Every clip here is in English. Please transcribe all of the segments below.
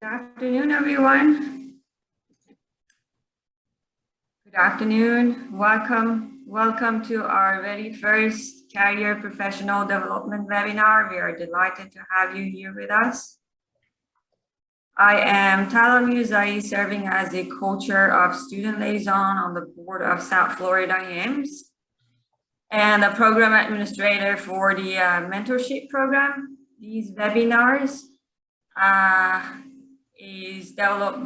Good afternoon, everyone. Good afternoon. Welcome to our very first Career Professional Development webinar. We are delighted to have you here with us. I am Tala Mirzai, serving as a co-chair of student liaison on the board of South Florida HIMSS and a program administrator for the mentorship program. These webinars is developed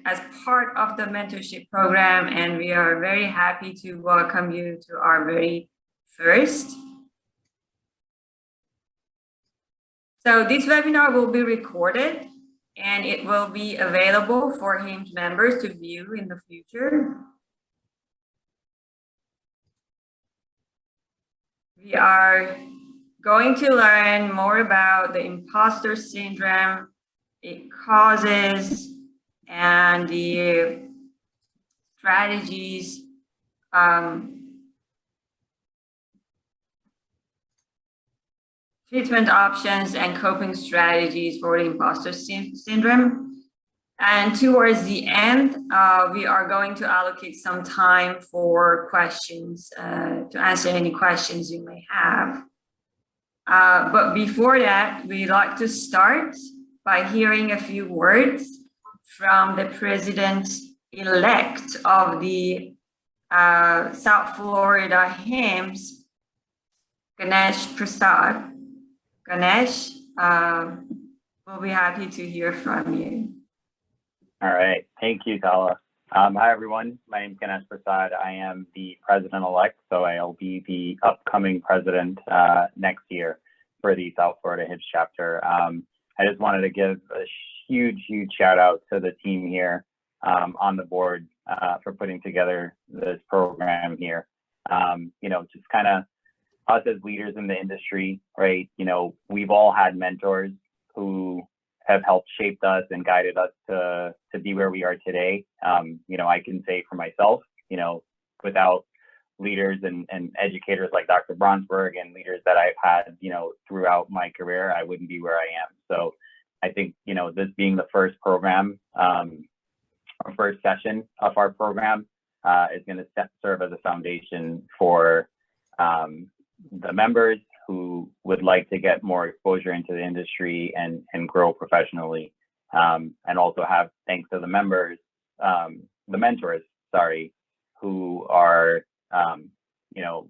as part of the mentorship program, and we are very happy to welcome you to our very first. So this webinar will be recorded and it will be available for HIMSS members to view in the future. We are going to learn more about the imposter syndrome, its causes, and the strategies treatment options and coping strategies for the imposter syndrome. And towards the end, we are going to allocate some time for questions, to answer any questions you may have. But before that, we'd like to start by hearing a few words from the president-elect of the South Florida HIMSS, Ganesh Prasad. Ganesh, we'll be happy to hear from you. All right, thank you, Tala. Hi, everyone. My name is Ganesh Prasad. I am the president-elect, so I'll be the upcoming president next year for the South Florida HIMSS chapter. I just wanted to give a huge shout out to the team here on the board for putting together this program here. You know, just kind of us as leaders in the industry, right? You know, we've all had mentors who have helped shape us and guided us to be where we are today. You know, I can say for myself, you know, without leaders and educators like Dr. Bronsberg and leaders that I've had, you know, throughout my career, I wouldn't be where I am. So I think, you know, this being the first program, our first session of our program is going to serve as a foundation for the members who would like to get more exposure into the industry and grow professionally, and also have thanks to the members, the mentors, sorry, who are you know,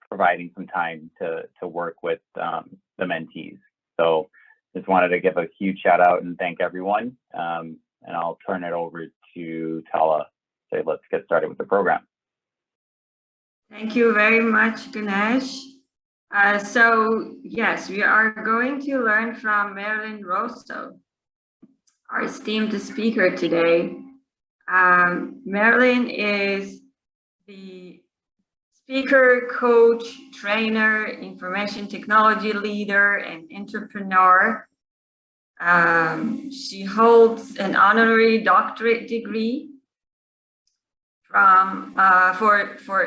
providing some time to work with the mentees. So just wanted to give a huge shout out and thank everyone, and I'll turn it over to Tala. Say, let's get started with the program. Thank you very much, Ganesh. So yes, we are going to learn from Marilyn Rosso, our esteemed speaker today. Marilyn is the speaker, coach, trainer, information technology leader, and entrepreneur. She holds an honorary doctorate degree from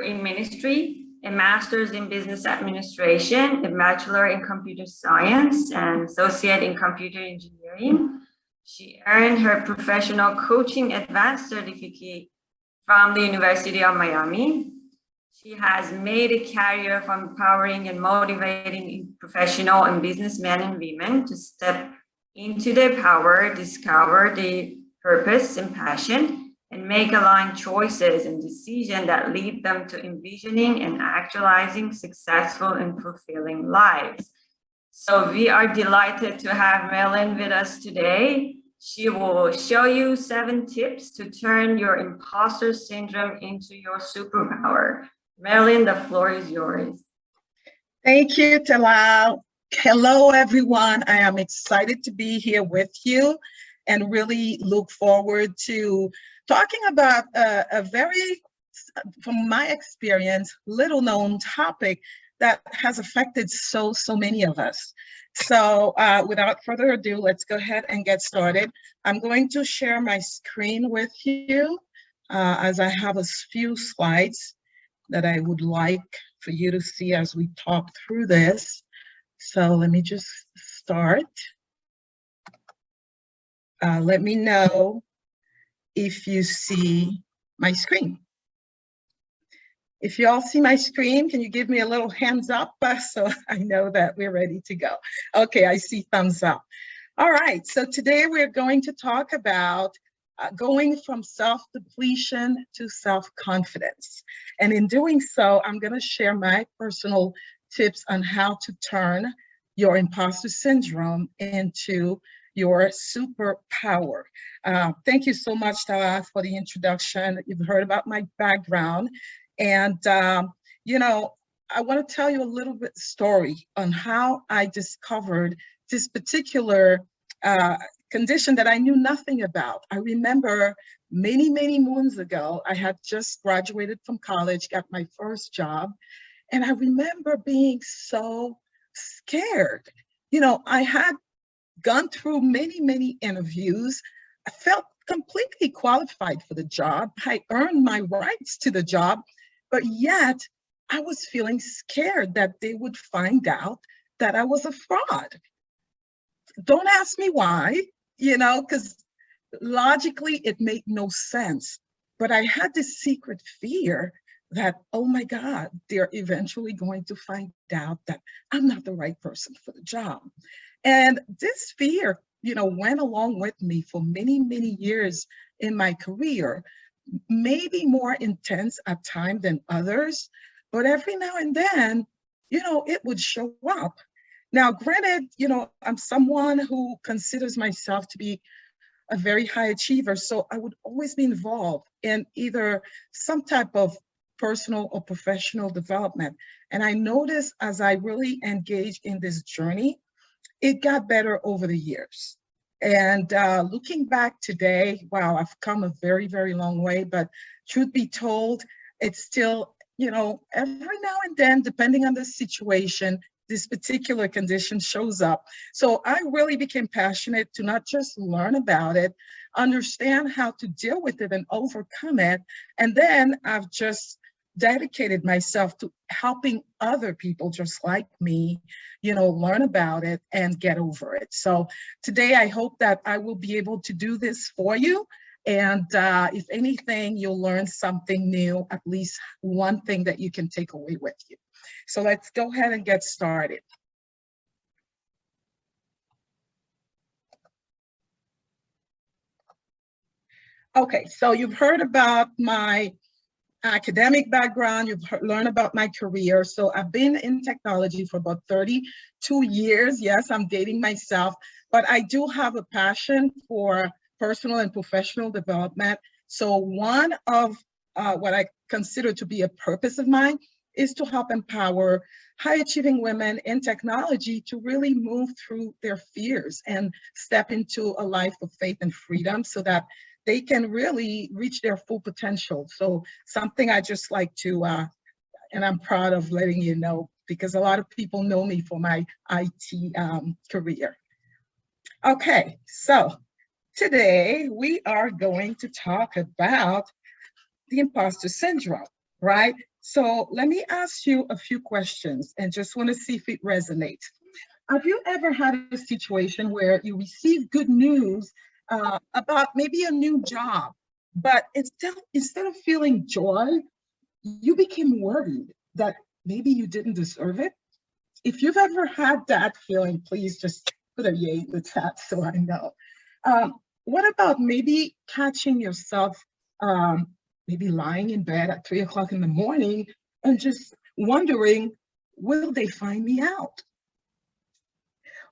in ministry, a master's in business administration, a bachelor in computer science, and associate in computer engineering. She earned her professional coaching advanced certificate from the University of Miami. She has made a career of empowering and motivating professional and businessmen and women to step into their power, discover their purpose and passion, and make aligned choices and decisions that lead them to envisioning and actualizing successful and fulfilling lives. So we are delighted to have Marilyn with us today. She will show you 7 tips to turn your imposter syndrome into your superpower. Marilyn, the floor is yours. Thank you, Talal. Hello, everyone. I am excited to be here with you and really look forward to talking about a very, from my experience, little known topic that has affected so many of us. So without further ado, let's go ahead and get started. I'm going to share my screen with you as I have a few slides that I would like for you to see as we talk through this. So let me just start. Let me know if you see my screen. If you all see my screen, can you give me a little hands up so I know that we're ready to go? Okay, I see thumbs up. All right, so today we're going to talk about going from self-depletion to self-confidence. And in doing so, I'm going to share my personal tips on how to turn your imposter syndrome into your superpower. Thank you so much, Tala, for the introduction. You've heard about my background. And, you know, I want to tell you a little bit story on how I discovered this particular condition that I knew nothing about. I remember many, many moons ago, I had just graduated from college, got my first job, and I remember being so scared. You know, I had gone through many, many interviews. I felt completely qualified for the job. I earned my rights to the job, but yet I was feeling scared that they would find out that I was a fraud. Don't ask me why, you know, because logically it made no sense. But I had this secret fear that, oh my God, they're eventually going to find out that I'm not the right person for the job. And this fear, you know, went along with me for many, many years in my career, maybe more intense at times than others, but every now and then, you know, it would show up. Now, granted, you know, I'm someone who considers myself to be a very high achiever, so I would always be involved in either some type of personal or professional development. And I noticed as I really engaged in this journey, it got better over the years. And looking back today, wow, I've come a very, very long way, but truth be told, it's still, you know, every now and then, depending on the situation, this particular condition shows up. So I really became passionate to not just learn about it, understand how to deal with it and overcome it. And then I've just dedicated myself to helping other people just like me, you know, learn about it and get over it. So today I hope that I will be able to do this for you. And if anything, you'll learn something new, at least one thing that you can take away with you. So let's go ahead and get started. Okay, so you've heard about my academic background, you've learned about my career. So I've been in technology for about 32 years. Yes, I'm dating myself, but I do have a passion for personal and professional development. So one of what I consider to be a purpose of mine is to help empower high achieving women in technology to really move through their fears and step into a life of faith and freedom so that they can really reach their full potential. So something I just like to, and I'm proud of letting you know, because a lot of people know me for my IT career. Okay, so today we are going to talk about the imposter syndrome, right? So let me ask you a few questions and just want to see if it resonates. Have you ever had a situation where you received good news about maybe a new job, but instead of feeling joy, you became worried that maybe you didn't deserve it? If you've ever had that feeling, please just put a yay in the chat so I know. What about maybe catching yourself maybe lying in bed at 3 o'clock in the morning and just wondering, will they find me out?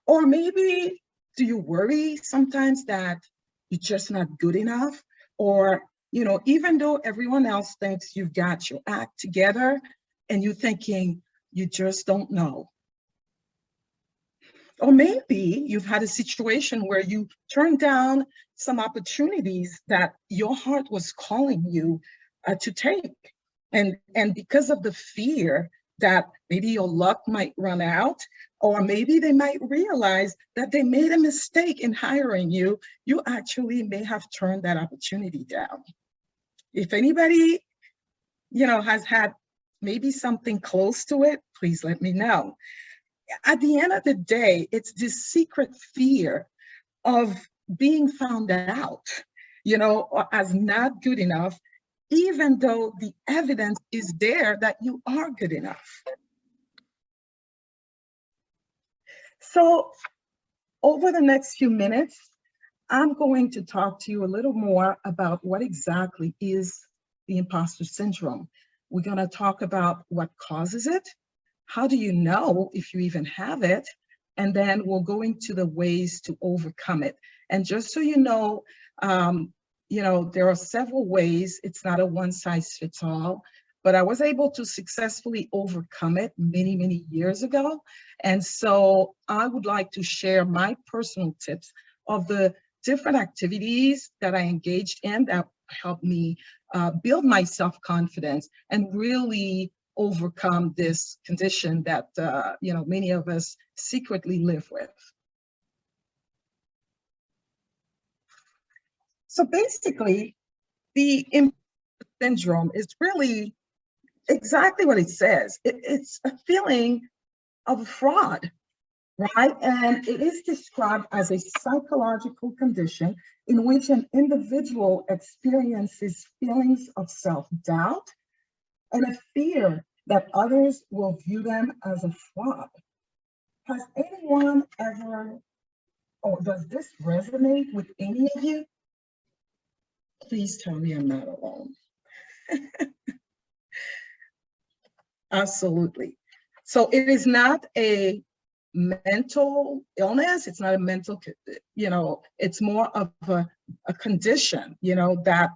Or maybe do you worry sometimes that you're just not good enough? Or, you know, even though everyone else thinks you've got your act together and you're thinking you just don't know. Or maybe you've had a situation where you turned down some opportunities that your heart was calling you to take. And because of the fear that maybe your luck might run out, or maybe they might realize that they made a mistake in hiring you, you actually may have turned that opportunity down. If anybody, you know, has had maybe something close to it, please let me know. At the end of the day, it's this secret fear of being found out, as not good enough, even though the evidence is there that you are good enough. So over the next few minutes, I'm going to talk to you a little more about what exactly is the imposter syndrome. We're going to talk about what causes it, how do you know if you even have it, and then we'll go into the ways to overcome it. And just so you know, there are several ways. It's not a one-size-fits-all, but I was able to successfully overcome it many, many years ago. And so I would like to share my personal tips of the different activities that I engaged in that helped me build my self-confidence and really overcome this condition that many of us secretly live with. So basically, the imposter syndrome is really exactly what it says. It's a feeling of fraud, right? And it is described as a psychological condition in which an individual experiences feelings of self-doubt and a fear that others will view them as a fraud. Has anyone ever, or does this resonate with any of you? Please tell me I'm not alone. Absolutely. So it is not a mental illness. It's not a mental, it's more of a condition, that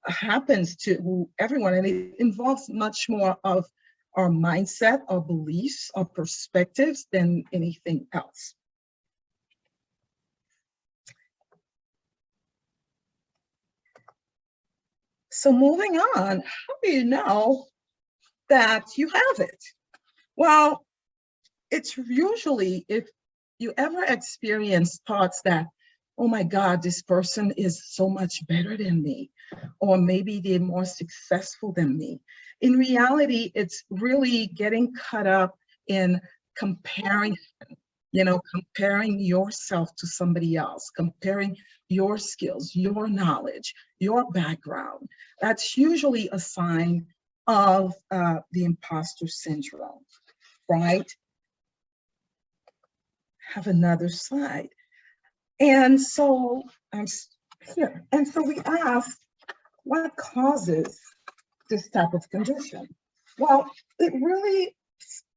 happens to everyone. And it involves much more of our mindset, our beliefs, our perspectives than anything else. So moving on, how do you know that you have it? Well, it's usually if you ever experience thoughts that, oh my God, this person is so much better than me, or maybe they're more successful than me. In reality, it's really getting caught up in comparison, comparing yourself to somebody else, comparing your skills, your knowledge, your background. That's usually a sign of the imposter syndrome, right? Have another slide. And so I'm here. And so we asked, what causes this type of condition? Well, it really,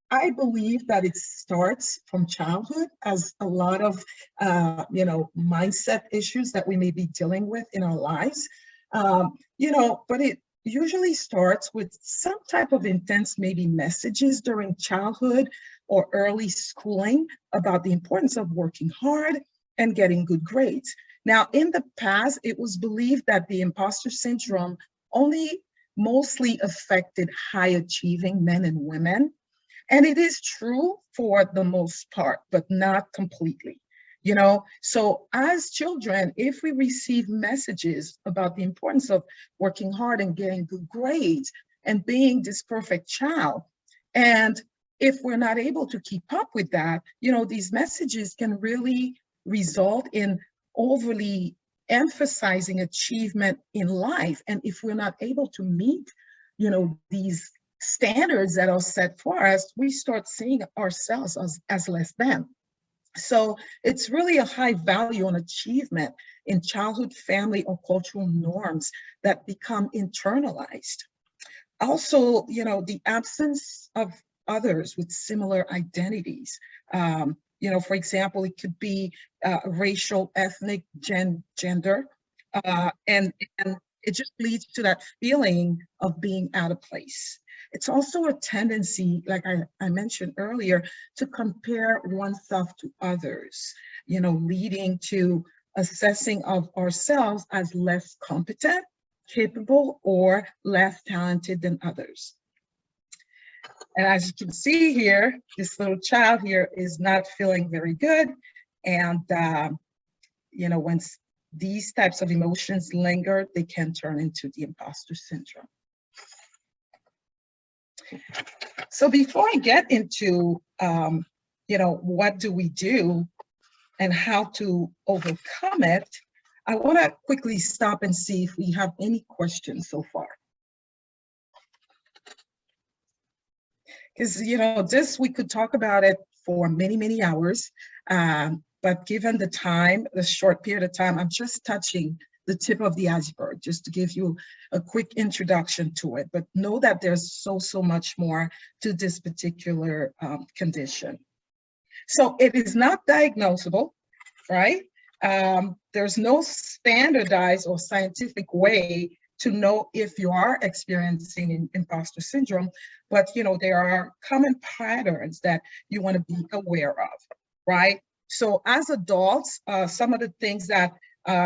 I believe that it starts from childhood, as a lot of, mindset issues that we may be dealing with in our lives, but it usually starts with some type of intense, maybe messages during childhood or early schooling about the importance of working hard and getting good grades. Now, in the past, it was believed that the imposter syndrome only mostly affected high achieving men and women. And it is true for the most part, but not completely. So as children, if we receive messages about the importance of working hard and getting good grades and being this perfect child, and if we're not able to keep up with that, these messages can really result in overly emphasizing achievement in life. And if we're not able to meet, these standards that are set for us, we start seeing ourselves as less than. So it's really a high value on achievement in childhood, family, or cultural norms that become internalized. Also, the absence of others with similar identities. For example, it could be racial, ethnic, gender, and it just leads to that feeling of being out of place. It's also a tendency, like I mentioned earlier, to compare oneself to others, leading to assessing of ourselves as less competent, capable, or less talented than others. And as you can see here, this little child here is not feeling very good. And, when these types of emotions linger, they can turn into the imposter syndrome. So before I get into, what do we do and how to overcome it, I want to quickly stop and see if we have any questions so far. Because, this, we could talk about it for many, many hours. But given the time, the short period of time, I'm just touching the tip of the iceberg, just to give you a quick introduction to it. But know that there's so much more to this particular condition. So it is not diagnosable, right? There's no standardized or scientific way to know if you are experiencing imposter syndrome, but there are common patterns that you want to be aware of, right? So as adults, some of the things that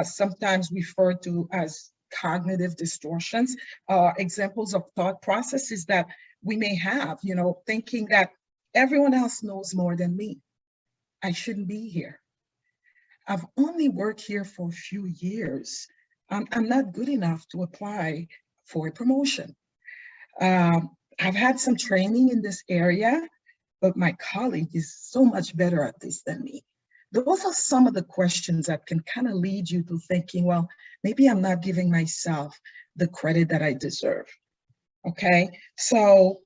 sometimes referred to as cognitive distortions are examples of thought processes that we may have, thinking that everyone else knows more than me. I shouldn't be here. I've only worked here for a few years. I'm not good enough to apply for a promotion. I've had some training in this area, but my colleague is so much better at this than me. Those are some of the questions that can kind of lead you to thinking, well, maybe I'm not giving myself the credit that I deserve. Okay, so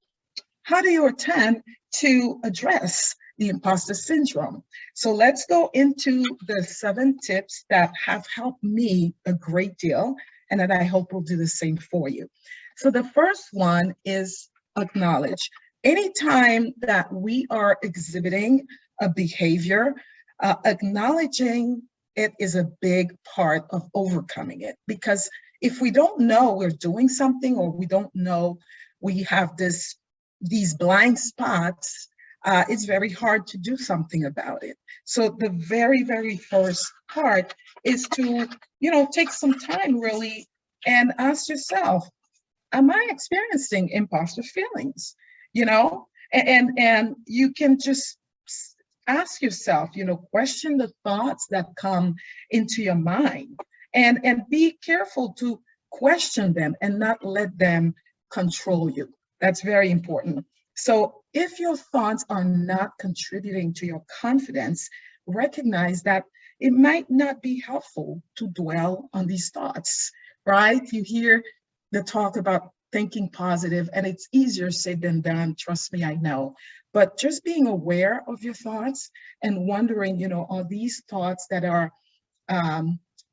how do you attempt to address the imposter syndrome? So let's go into the 7 tips that have helped me a great deal, and that I hope will do the same for you. So the first one is acknowledge. Anytime that we are exhibiting a behavior, acknowledging it is a big part of overcoming it. Because if we don't know we're doing something, or we don't know we have these blind spots, it's very hard to do something about it. So the very first part is to, take some time really and ask yourself, am I experiencing imposter feelings? And you can just ask yourself, question the thoughts that come into your mind, and be careful to question them and not let them control you. That's very important. So if your thoughts are not contributing to your confidence, recognize that it might not be helpful to dwell on these thoughts, right? You hear the talk about thinking positive, and it's easier said than done. Trust me, I know. But just being aware of your thoughts and wondering, are these thoughts that are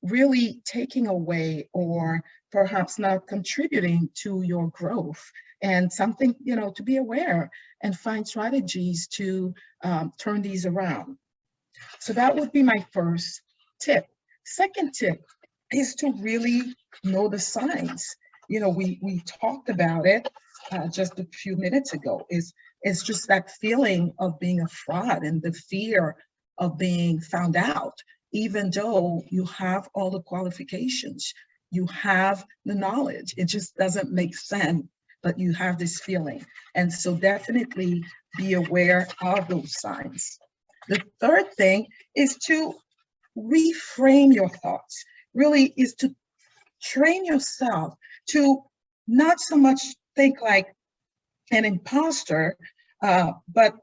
really taking away or perhaps not contributing to your growth, and something, to be aware and find strategies to turn these around. So that would be my first tip. Second tip is to really know the signs. We talked about it just a few minutes ago. It's just that feeling of being a fraud and the fear of being found out, even though you have all the qualifications, you have the knowledge. It just doesn't make sense, but you have this feeling. And so definitely be aware of those signs. The third thing is to reframe your thoughts. Really is to train yourself to not so much think like an imposter, but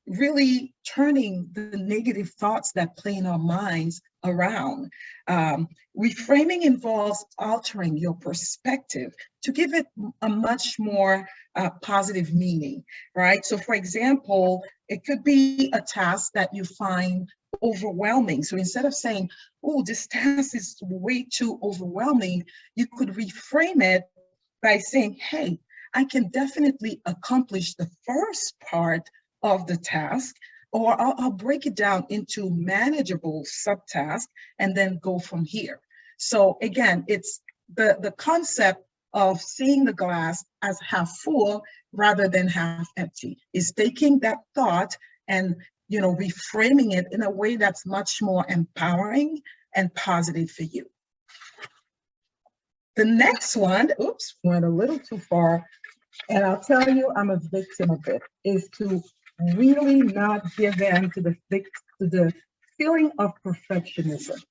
really turning the negative thoughts that play in our minds around. Reframing involves altering your perspective to give it a much more positive meaning, right? So for example, it could be a task that you find overwhelming. So instead of saying, oh, this task is way too overwhelming, you could reframe it by saying, hey, I can definitely accomplish the first part of the task, or I'll break it down into manageable subtasks and then go from here. So again, it's the concept of seeing the glass as half full rather than half empty. Is taking that thought and reframing it in a way that's much more empowering and positive for you. The next one, oops, went a little too far, and I'll tell you I'm a victim of it, is to really not give in to the feeling of perfectionism.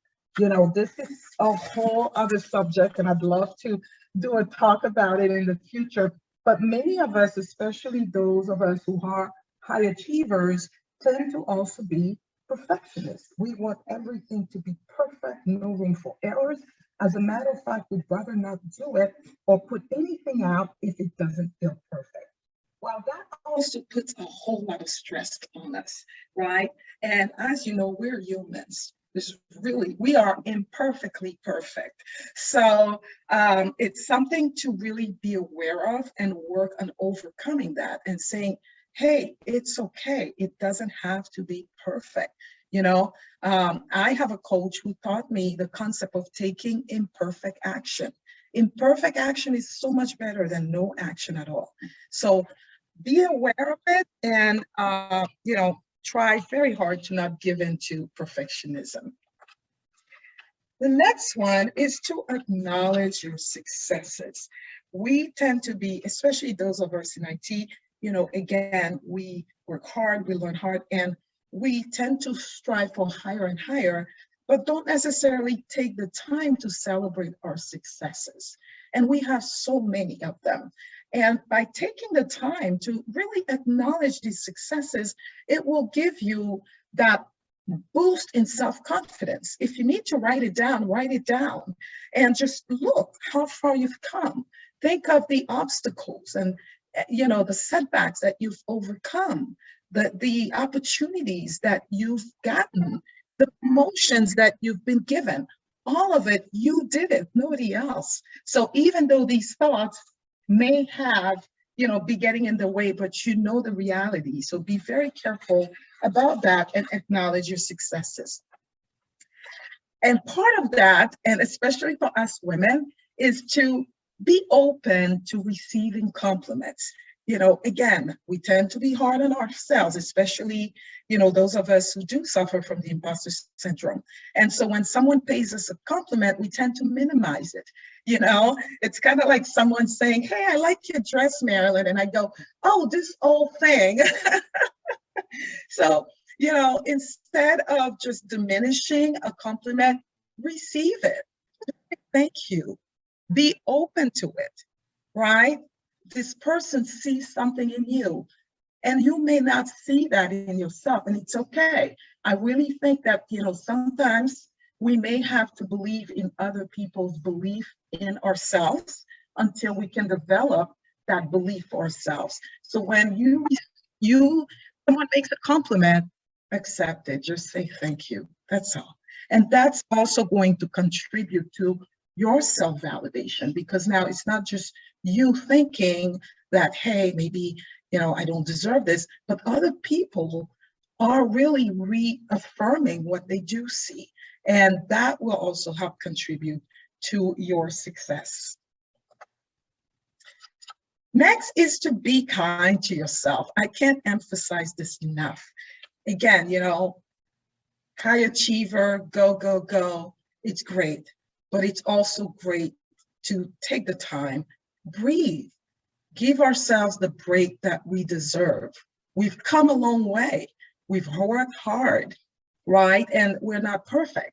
This is a whole other subject, and I'd love to do a talk about it in the future. But many of us, especially those of us who are high achievers, tend to also be perfectionists. We want everything to be perfect, no room for errors. As a matter of fact, we'd rather not do it or put anything out if it doesn't feel perfect. Well, that also puts a whole lot of stress on us, right? And as you know, we're humans. We are imperfectly perfect. So it's something to really be aware of and work on overcoming that and saying, hey, it's okay. It doesn't have to be perfect. I have a coach who taught me the concept of taking imperfect action. Imperfect action is so much better than no action at all. So be aware of it and, try very hard to not give in to perfectionism. The next one is to acknowledge your successes. We tend to be, especially those of us in IT, again, we work hard, we learn hard, and we tend to strive for higher and higher, but don't necessarily take the time to celebrate our successes. And we have so many of them. And by taking the time to really acknowledge these successes, it will give you that boost in self-confidence. If you need to write it down and just look how far you've come. Think of the obstacles and the setbacks that you've overcome, the opportunities that you've gotten, the promotions that you've been given. All of it, you did it, nobody else. So even though these thoughts may have, be getting in the way, but the reality. So be very careful about that and acknowledge your successes. And part of that, and especially for us women, is to be open to receiving compliments. Again, we tend to be hard on ourselves, especially, those of us who do suffer from the imposter syndrome. And so when someone pays us a compliment, we tend to minimize it. It's kind of like someone saying, hey, I like your dress, Marilyn. And I go, oh, this old thing. So, instead of just diminishing a compliment, receive it. Thank you. Be open to it, right? This person sees something in you and you may not see that in yourself, and it's okay. I really think that, sometimes we may have to believe in other people's belief in ourselves until we can develop that belief for ourselves. So when someone makes a compliment, accept it, just say thank you, that's all. And that's also going to contribute to your self-validation, because now it's not just you thinking that, hey, maybe, I don't deserve this, but other people are really reaffirming what they do see. And that will also help contribute to your success. Next is to be kind to yourself. I can't emphasize this enough. Again, high achiever, go, go, go. It's great, but it's also great to take the time, breathe, give ourselves the break that we deserve. We've come a long way. We've worked hard, right? And we're not perfect.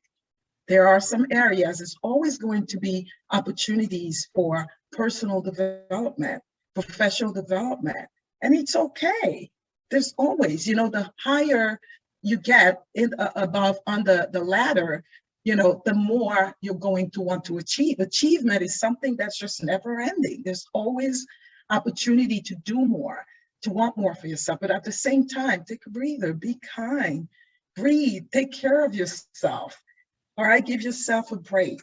There are some areas, there's always going to be opportunities for personal development, professional development, and it's okay. There's always, the higher you get above on the ladder, the more you're going to want to achieve. Achievement is something that's just never ending. There's always opportunity to do more, to want more for yourself. But at the same time, take a breather, be kind, breathe, take care of yourself. All right, give yourself a break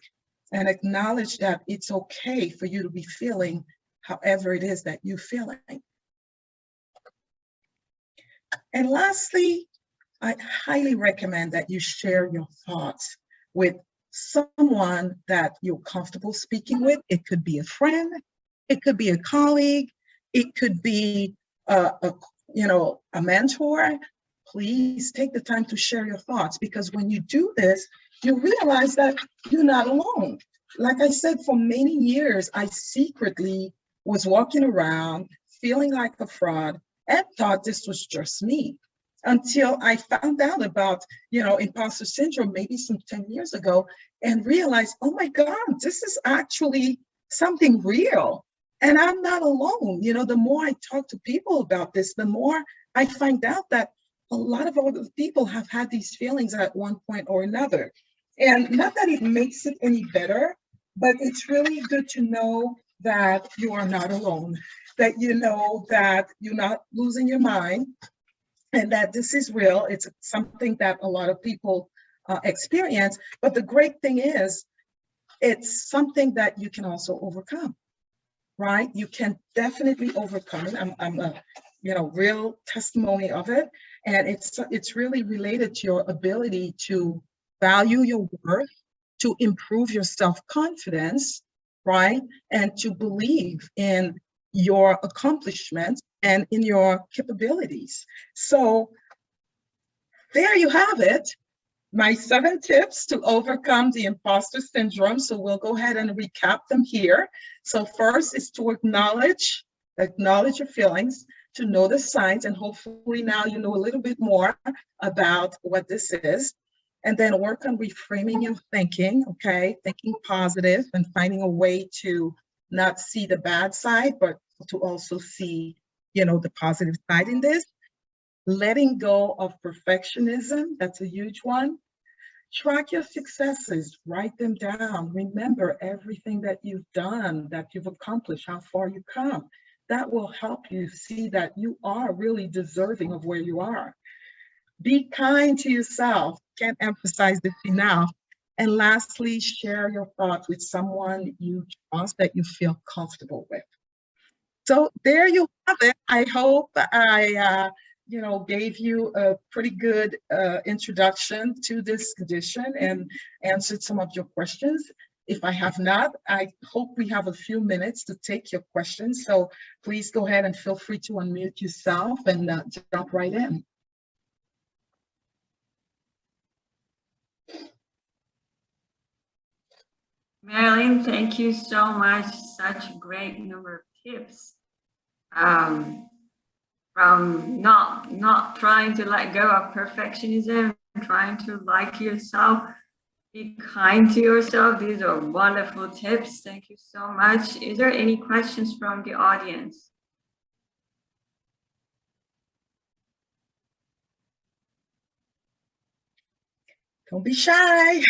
and acknowledge that it's okay for you to be feeling however it is that you're feeling. And lastly, I highly recommend that you share your thoughts with someone that you're comfortable speaking with. It could be a friend, it could be a colleague, it could be a mentor. Please take the time to share your thoughts, because when you do this, you realize that you're not alone. Like I said, for many years, I secretly was walking around feeling like a fraud and thought this was just me, until I found out about, imposter syndrome maybe some 10 years ago, and realized, oh my God, this is actually something real. And I'm not alone. The more I talk to people about this, the more I find out that, a lot of other people have had these feelings at one point or another. And not that it makes it any better, but it's really good to know that you are not alone, that you know that you're not losing your mind, and that this is real. It's something that a lot of people experience. But the great thing is, it's something that you can also overcome, right? You can definitely overcome it. I'm a real testimony of it. And it's really related to your ability to value your worth, to improve your self-confidence, right? And to believe in your accomplishments and in your capabilities. So there you have it, my 7 tips to overcome the imposter syndrome. So we'll go ahead and recap them here. So first is to acknowledge your feelings, to know the signs, and hopefully now you know a little bit more about what this is. And then work on reframing your thinking, okay? Thinking positive and finding a way to not see the bad side, but to also see, the positive side in this. Letting go of perfectionism, that's a huge one. Track your successes, write them down. Remember everything that you've done, that you've accomplished, how far you've come. That will help you see that you are really deserving of where you are. Be kind to yourself. Can't emphasize this enough. And lastly, share your thoughts with someone you trust that you feel comfortable with. So there you have it. I hope I gave you a pretty good introduction to this condition and answered some of your questions. If I have not, I hope we have a few minutes to take your questions. So please go ahead and feel free to unmute yourself and jump right in. Marilyn, thank you so much. Such a great number of tips. From not trying to let go of perfectionism, trying to like yourself, be kind to yourself. These are wonderful tips. Thank you so much. Is there any questions from the audience? Don't be shy.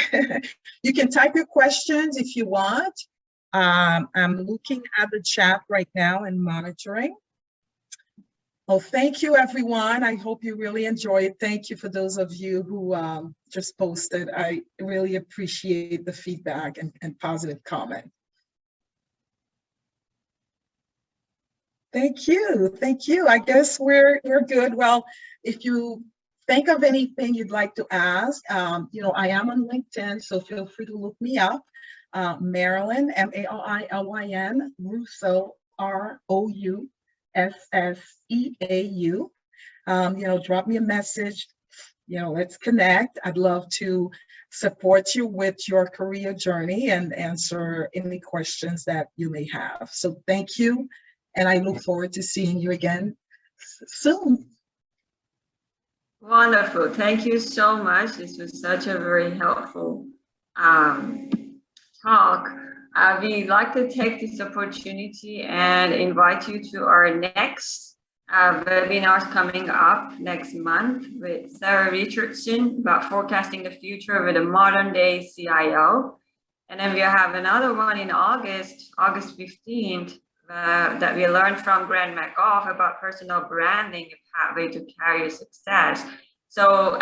You can type your questions if you want. I'm looking at the chat right now and monitoring. Well, thank you, everyone. I hope you really enjoy it. Thank you for those of you who just posted. I really appreciate the feedback and positive comment. Thank you. Thank you. I guess we're good. Well, if you think of anything you'd like to ask, I am on LinkedIn, so feel free to look me up. Marilyn, Marilyn, Rousseau, Roussesseau. Drop me a message. Let's connect. I'd love to support you with your career journey and answer any questions that you may have. So thank you. And I look forward to seeing you again soon. Wonderful. Thank you so much. This was such a very helpful talk. We'd like to take this opportunity and invite you to our next webinars coming up next month with Sarah Richardson about forecasting the future with a modern day CIO. And then we'll have another one in August 15th, that we learned from Grant McGough about personal branding, a pathway to career success. So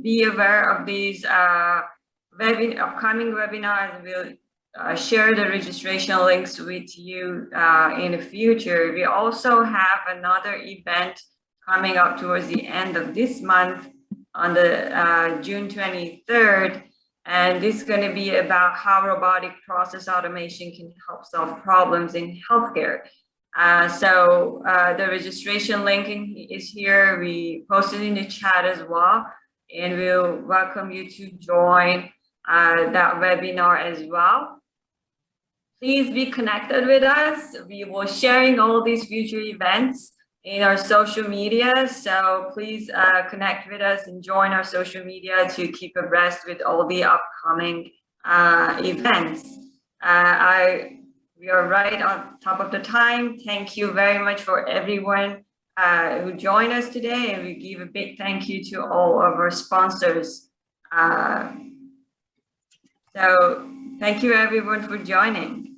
be aware of these upcoming webinars. We'll share the registration links with you in the future. We also have another event coming up towards the end of this month on the June 23rd. And this is going to be about how robotic process automation can help solve problems in healthcare. So the registration link is here. We posted in the chat as well, and we'll welcome you to join that webinar as well. Please be connected with us. We will be sharing all these future events in our social media. So please connect with us and join our social media to keep abreast with all the upcoming events. We are right on top of the time. Thank you very much for everyone who joined us today, and we give a big thank you to all of our sponsors. So thank you everyone for joining.